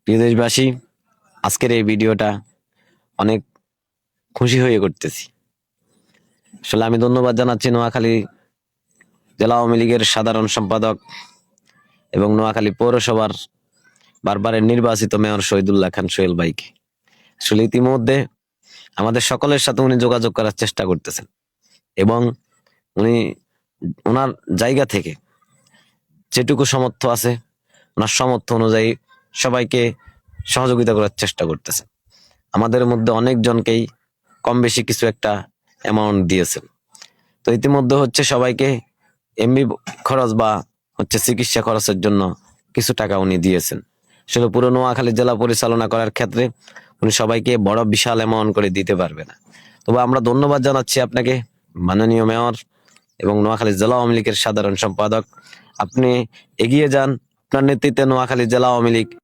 প্রিয় দেশবাসী, আজকের এই ভিডিওটা অনেক খুশি হয়ে করতেছি। আসলে আমি ধন্যবাদ জানাচ্ছি নোয়াখালী জেলা আওয়ামী লীগের সাধারণ সম্পাদক এবং নোয়াখালী পৌরসভার বারবারের নির্বাচিত মেয়র শহীদুল্লাহ খান সোহেল ভাইকে। আসলে ইতিমধ্যে আমাদের সকলের সাথে উনি যোগাযোগ করার চেষ্টা করতেছেন এবং উনি ওনার জায়গা থেকে যেটুকু সামর্থ্য আছে ওনার সামর্থ্য অনুযায়ী সবাইকে সহযোগিতা করার চেষ্টা করতেছেন। আমাদের মধ্যে অনেকজনকেই কম বেশি কিছু একটা অ্যামাউন্ট দিয়েছেন। তো ইতিমধ্যে হচ্ছে সবাইকে এমবি খরচ বা হচ্ছে চিকিৎসা খরচের জন্য কিছু টাকা উনি দিয়েছেন। আসলে পুরো নোয়াখালী জেলা পরিচালনা করার ক্ষেত্রে উনি সবাইকে বড় বিশাল অ্যামাউন্ট করে দিতে পারবে না। তবে আমরা ধন্যবাদ জানাচ্ছি আপনাকে মাননীয় মেয়র এবং নোয়াখালী জেলা আওয়ামী লীগের সাধারণ সম্পাদক। আপনি এগিয়ে যান, আপনার নেতৃত্বে নোয়াখালী জেলা আওয়ামী লীগ